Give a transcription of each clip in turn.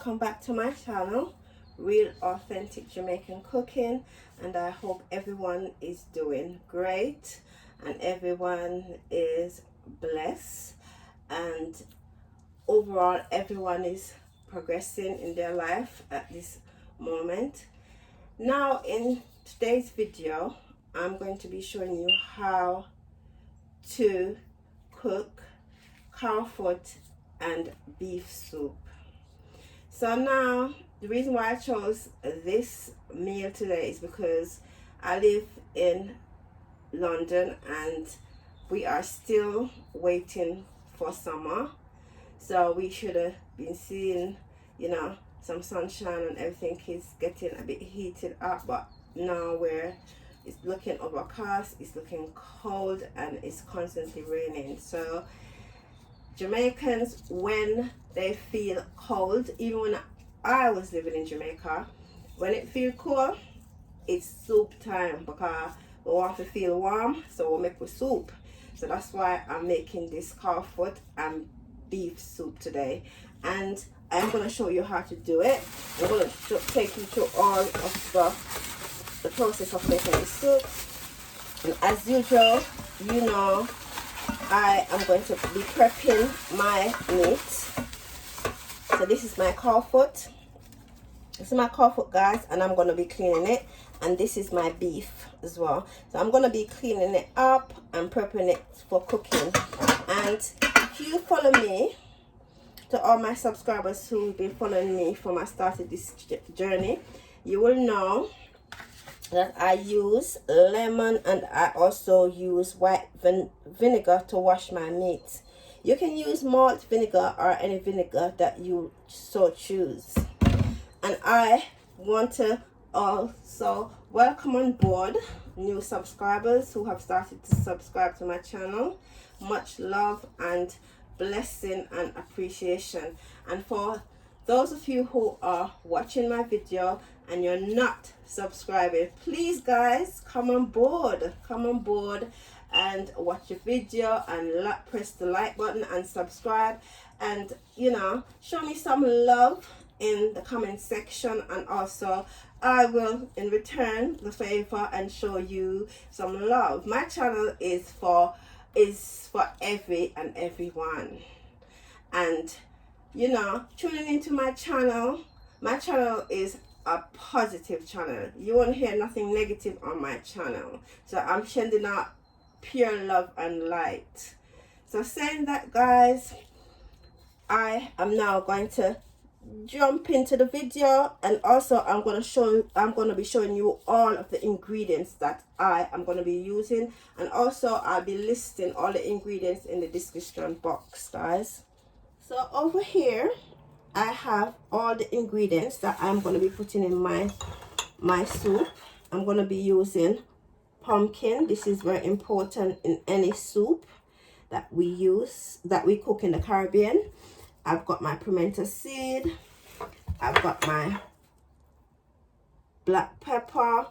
welcome back to my channel, Real Authentic Jamaican Cooking, and I hope everyone is doing great and everyone is blessed and overall everyone is progressing in their life at this moment. Now in today's video, I'm going to be showing you how to cook cow foot and beef soup. So now the reason why I chose this meal today is because I live in London and we are still waiting for summer, so we should have been seeing, you know, some sunshine and everything is getting a bit heated up, but now it's looking overcast, it's looking cold, and it's constantly raining. So Jamaicans, when they feel cold, even when I was living in Jamaica, when it feels cold, it's soup time because we want to feel warm, so we'll make with soup. So that's why I'm making this cow foot and beef soup today, and I'm going to show you how to do it. I'm going to take you through all of the process of making this soup. And as usual, you know, I am going to be prepping my meat. So this is my cow foot. This is my cow foot, guys, and I'm going to be cleaning it. And this is my beef as well. So I'm going to be cleaning it up and prepping it for cooking. And if you follow me, to all my subscribers who've been following me from I started this journey, you will know that I use lemon and I also use white vinegar to wash my meat. You can use malt vinegar or any vinegar that you so choose. And I want to also welcome on board new subscribers who have started to subscribe to my channel. Much love and blessing and appreciation. And for those of you who are watching my video and you're not subscribing, please guys, come on board and watch your video and press the like button and subscribe, and you know, show me some love in the comment section, and also I will in return the favor and show you some love. My channel is for every and everyone, and you know, tuning into my channel is a positive channel. You won't hear nothing negative on my channel. So I'm sending out pure love and light. So saying that, guys, I am now going to jump into the video, and also I'm going to be showing you all of the ingredients that I am going to be using, and also I'll be listing all the ingredients in the description box, guys. So over here I have all the ingredients that I'm going to be putting in my soup. I'm going to be using pumpkin. This is very important in any soup that we cook in the Caribbean. I've got my pimento seed, I've got my black pepper,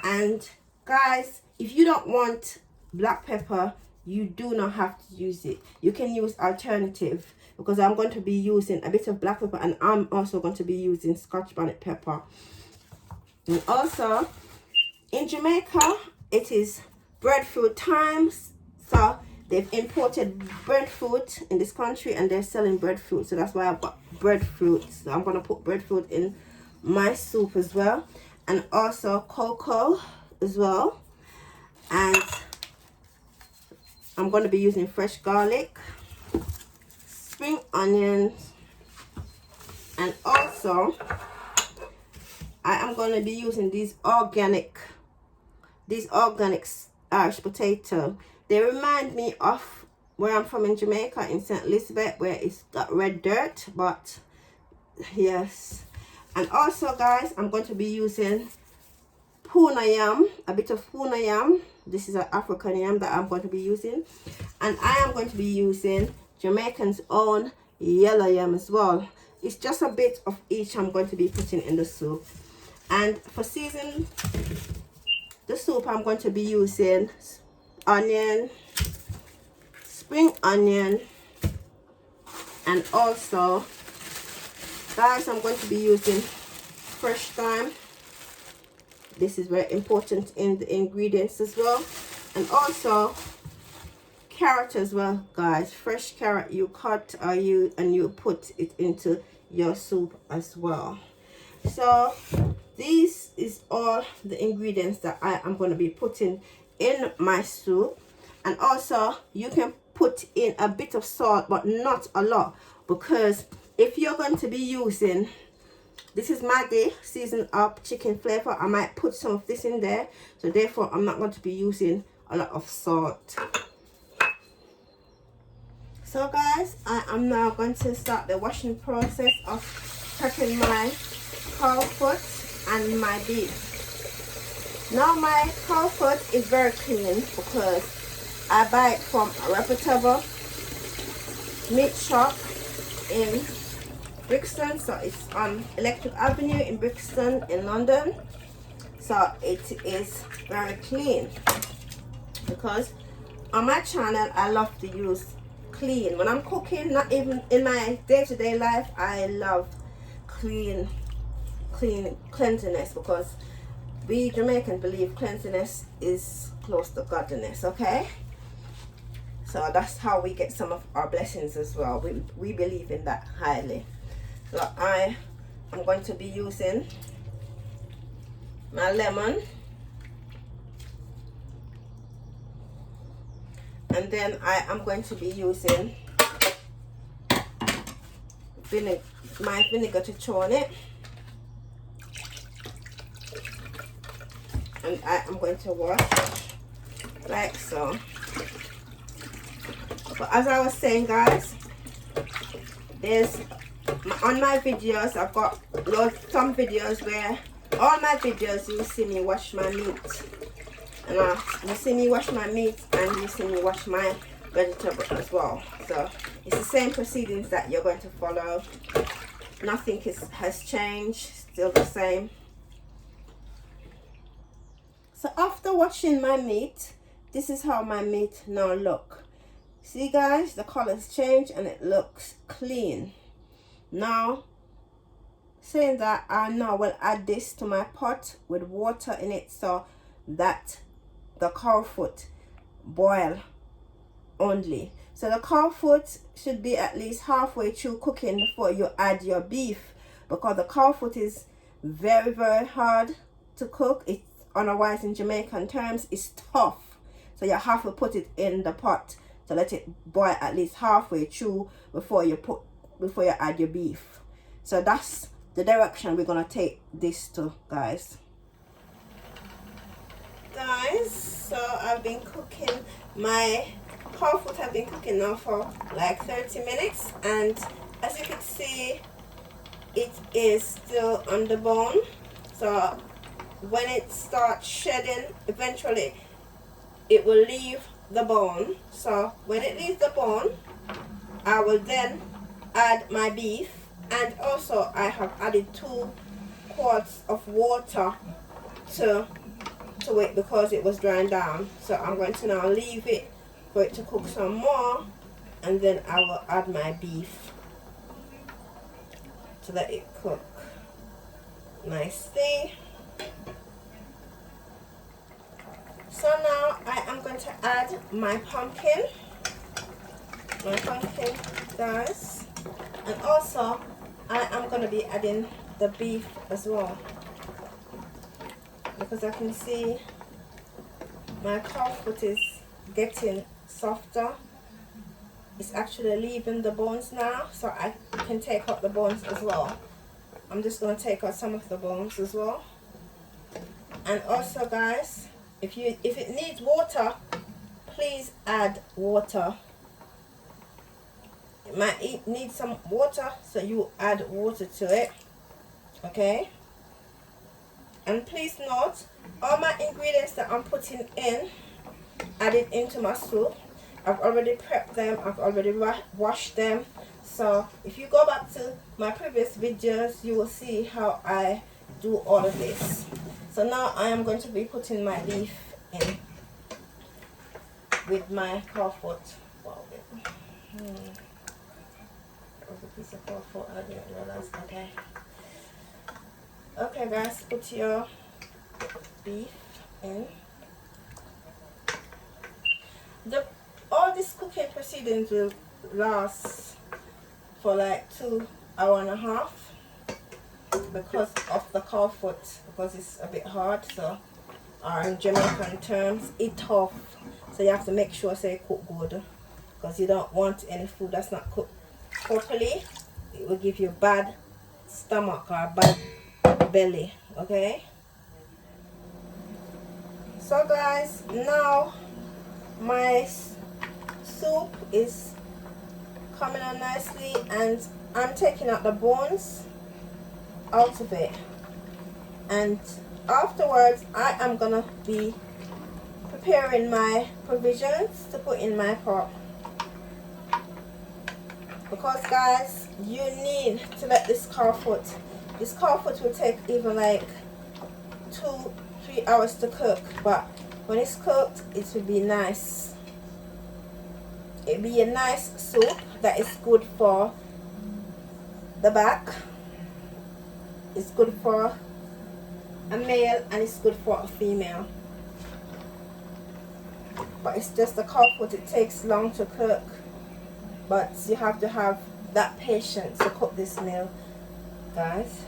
and guys, if you don't want black pepper, you do not have to use it. You can use alternative, because I'm going to be using a bit of black pepper, and I'm also going to be using scotch bonnet pepper. And also in Jamaica it is breadfruit time, so they've imported breadfruit in this country and they're selling breadfruit, so that's why I've got breadfruit. So I'm going to put breadfruit in my soup as well, and also cocoa as well. And I'm going to be using fresh garlic, spring onions, and also I am going to be using these organic Irish potato. They remind me of where I'm from in Jamaica, in St. Elizabeth, where it's got red dirt, but yes. And also, guys, I'm going to be using puna yam, a bit of puna yam. This is an African yam that I'm going to be using, and I am going to be using Jamaican's own yellow yam as well. It's just a bit of each I'm going to be putting in the soup. And for season the soup, I'm going to be using onion, spring onion, and also Guys, I'm going to be using fresh thyme. This is very important in the ingredients as well. And also carrot as well, guys. Fresh carrot you cut or you put it into your soup as well. So this is all the ingredients that I am going to be putting in my soup. And also you can put in a bit of salt, but not a lot, because if you're going to be using, this is Maggi seasoned up chicken flavor, I might put some of this in there, so therefore I'm not going to be using a lot of salt. So guys, I am now going to start the washing process of prepping my cow foot and my beef. Now my cow foot is very clean because I buy it from a reputable meat shop in Brixton. So it's on Electric Avenue in Brixton in London. So it is very clean, because on my channel I love to use clean when I'm cooking. Not even in my day-to-day life, I love cleanliness, because we Jamaican believe cleanliness is close to godliness. Okay, so that's how we get some of our blessings as well. We believe in that highly. So I am going to be using my lemon, and then I am going to be using my vinegar to churn it, and I am going to wash like so. But as I was saying, guys, there's on my videos, I've got some videos where all my videos you see me wash my meat, and you see me wash my meat and you see me wash my vegetable as well. So it's the same proceedings that you're going to follow. Nothing has changed, still the same. So after washing my meat, this is how my meat now look. See guys, the colors change and it looks clean. Now, saying that, I now will add this to my pot with water in it, so that the cow foot boil only. So the cow foot should be at least halfway through cooking before you add your beef, because the cow foot is very hard to cook. It's otherwise in Jamaican terms it's tough, so you have to put it in the pot to let it boil at least halfway through before you add your beef. So that's the direction we're gonna take this to, guys. So I've been cooking my cow foot. I've been cooking now for like 30 minutes, and as you can see, it is still on the bone. So when it starts shedding, eventually it will leave the bone. So when it leaves the bone, I will then add my beef, and also I have added 2 quarts of water to it because it was drying down. So I'm going to now leave it for it to cook some more, and then I will add my beef to let it cook nicely. So now I am going to add my pumpkin, guys, and also I am going to be adding the beef as well, because I can see my cow foot is getting softer. It's actually leaving the bones now, so I can take out the bones as well. I'm just going to take out some of the bones as well. And also guys, if it needs water, please add water. It might need some water, so you add water to it. Okay, and please note, all my ingredients that I'm putting in, added into my soup, I've already prepped them, I've already washed them. So if you go back to my previous videos, you will see how I do all of this. So now I am going to be putting my beef in with my cow foot. was a piece of pork. I didn't realize. Okay. Okay, guys, put your beef in. All these cooking proceedings will last for like 2.5 hours because of the cow foot, because it's a bit hard. So, or in Jamaican terms, it's tough. So you have to make sure say cook good, because you don't want any food that's not cooked properly. It will give you bad stomach or bad belly. Okay. So guys, now my soup is coming on nicely, and I'm taking out the bones out of it, and afterwards I am gonna be preparing my provisions to put in my pot, because guys, you need to let this cow foot will take even like 2-3 hours to cook, but when it's cooked it will be nice. It'll be a nice soup that is good for the back, it's good for a male, and it's good for a female. But it's just the cow foot, it takes long to cook, but you have to have that patience to cook this meal, guys.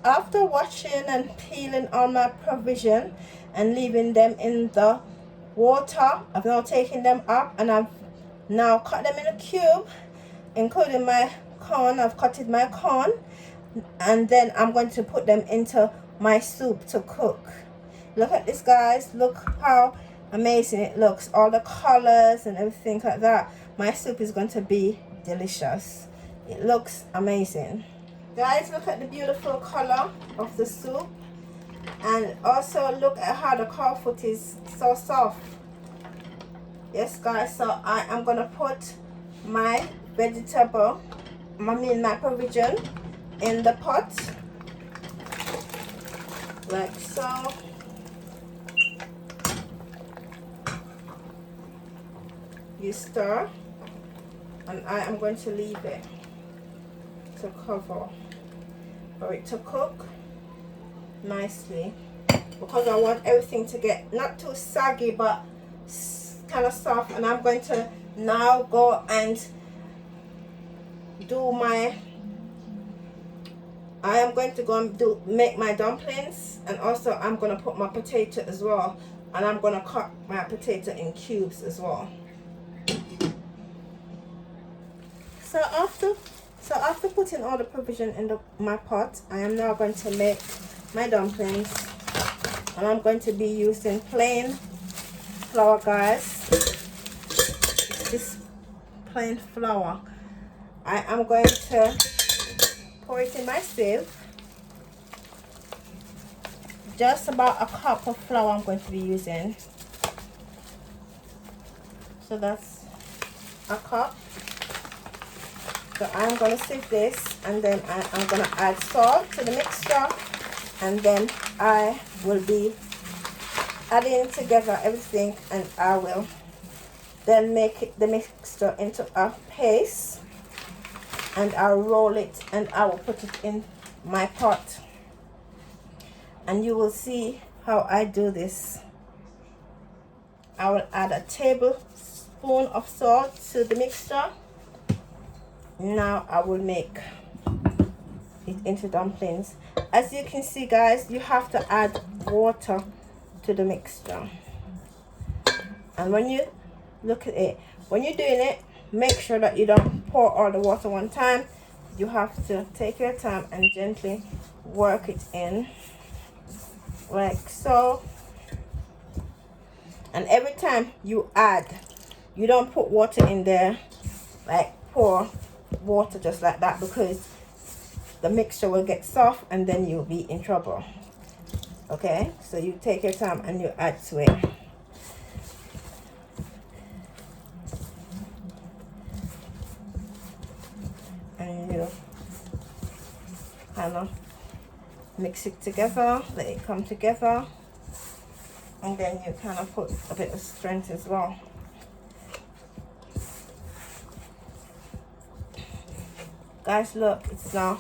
After washing and peeling all my provision and leaving them in the water, I've now taken them up and I've now cut them in a cube, including my corn. I've cutted my corn, and then I'm going to put them into my soup to cook. Look at this, guys. Look how amazing it looks, all the colors and everything like that. My soup is going to be delicious. It looks amazing, guys. Look at the beautiful color of the soup, and also look at how the cow foot is so soft. Yes, guys. So I am gonna put my vegetable, my provision in the pot like so. You stir, and I am going to leave it to cover for it to cook nicely, because I want everything to get not too saggy but kind of soft. And I'm going to now go and do my make my dumplings, and also I'm going to put my potato as well, and I'm going to cut my potato in cubes as well. So after putting all the provision in my pot, I am now going to make my dumplings, and I'm going to be using plain flour, guys. This plain flour. I am going to pour it in my sieve. Just about a cup of flour I'm going to be using. So that's a cup. So I'm going to sieve this, and then I'm going to add salt to the mixture, and then I will be adding together everything, and I will then make the mixture into a paste, and I'll roll it and I will put it in my pot, and you will see how I do this. I will add a tablespoon of salt to the mixture. Now I will make it into dumplings. As you can see, guys, you have to add water to the mixture, and when you look at it, when you're doing it, make sure that you don't pour all the water one time. You have to take your time and gently work it in like so. And every time you add, you don't put water in there, like pour water just like that, because the mixture will get soft and then you'll be in trouble. Okay, so you take your time and you add to it. And you kind of mix it together, let it come together. and then you kind of put a bit of strength as well. Guys, look, it's now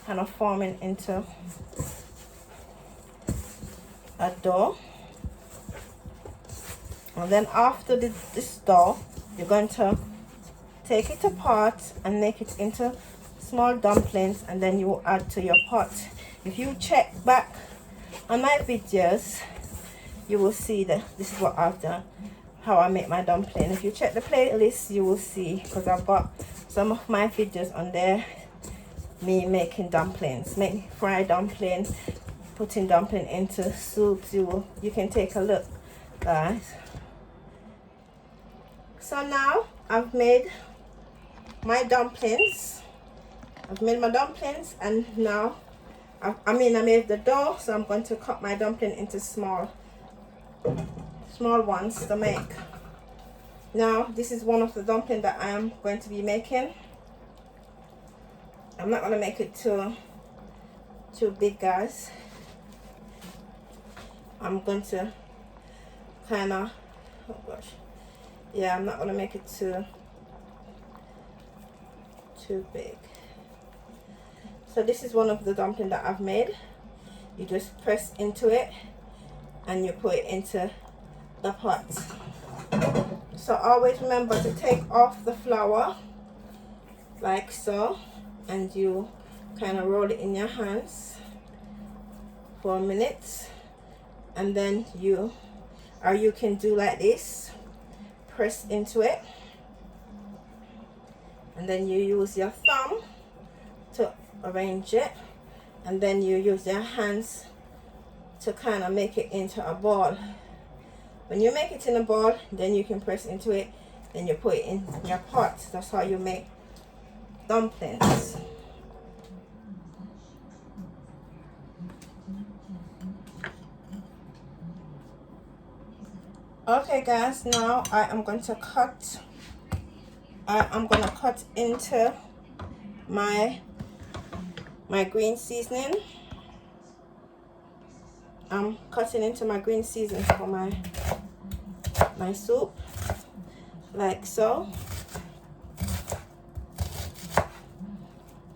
kind of forming into a dough. And then after this dough, you're going to take it apart and make it into small dumplings, and then you will add to your pot. If you check back on my videos, you will see that this is what I've done, how I make my dumpling. If you check the playlist, you will see, because I've got some of my videos on there, me making dumplings, making fried dumplings, putting dumpling into soups. You can take a look, guys. So now I've made my dumplings. And now I made the dough, so I'm going to cut my dumpling into small ones to make. Now this is one of the dumplings that I am going to be making. I'm not going to make it too big, guys. I'm going to kind of, oh gosh, yeah, I'm not going to make it too big. So this is one of the dumplings that I've made. You just press into it and you put it into the pot. So always remember to take off the flour like so, and you kind of roll it in your hands for a minute, and then you can do like this, press into it, and then you use your thumb to arrange it, and then you use your hands to kind of make it into a ball. When you make it in a ball, then you can press into it, then you put it in your pot. That's how you make dumplings. Okay guys, now I am going to cut into my green seasoning. I'm cutting into my green seasoning for my soup, like so.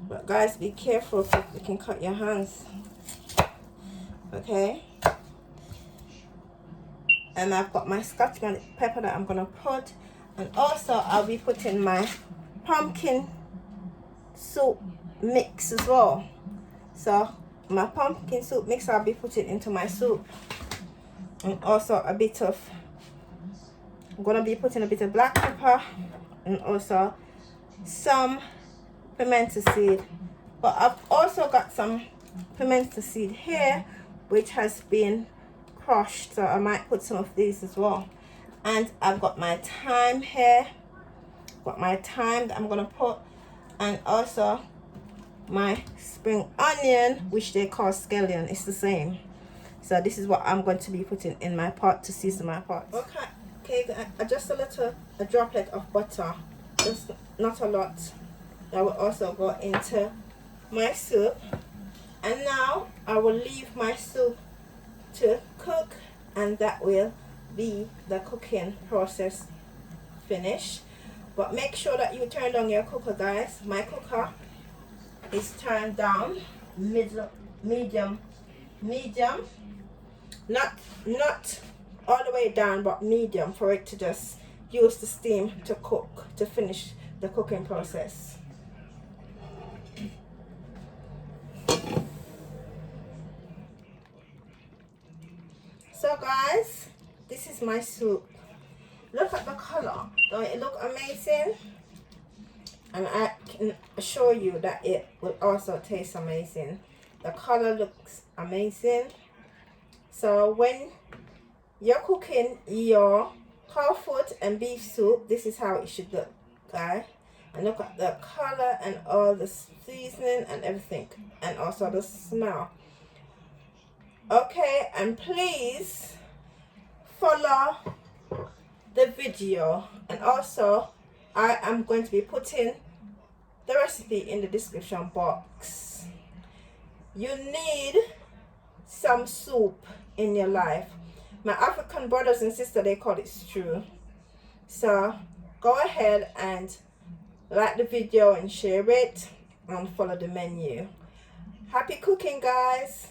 But guys, be careful because you can cut your hands. Okay. And I've got my scotch pepper that I'm gonna put, and also I'll be putting my pumpkin soup mix as well. So my pumpkin soup mix I'll be putting into my soup, and also I'm gonna be putting a bit of black pepper and also some pimento seed. But I've also got some pimento seed here which has been crushed, so I might put some of these as well. And I've got my thyme here, got my thyme that I'm gonna put, and also my spring onion, which they call scallion. It's the same. So this is what I'm going to be putting in my pot to season my pot. Okay, just a droplet of butter, just not a lot. That will also go into my soup, and now I will leave my soup to cook, and that will be the cooking process finished. But make sure that you turn down your cooker, guys. My cooker is turned down medium, not all the way down, but medium, for it to just use the steam to cook, to finish the cooking process. So guys, this is my soup. Look at the color. Don't it look amazing? And I can assure you that it will also taste amazing. The color looks amazing. So when you're cooking your cow foot and beef soup, this is how it should look, guys. And look at the color and all the seasoning and everything, and also the smell. Okay, and please follow the video, and also I am going to be putting the recipe in the description box. You need some soup in your life. My African brothers and sisters, they call it stew. So go ahead and like the video and share it and follow the menu. Happy cooking, guys.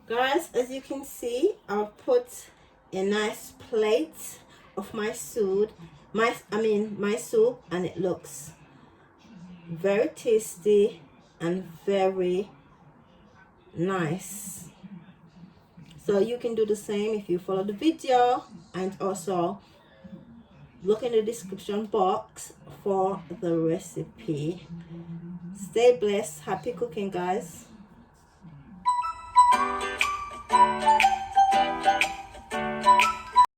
Guys, as you can see, I've put a nice plate of my soup, my soup, and it looks very tasty and very nice. So you can do the same if you follow the video, and also look in the description box for the recipe. Stay blessed. Happy cooking, guys.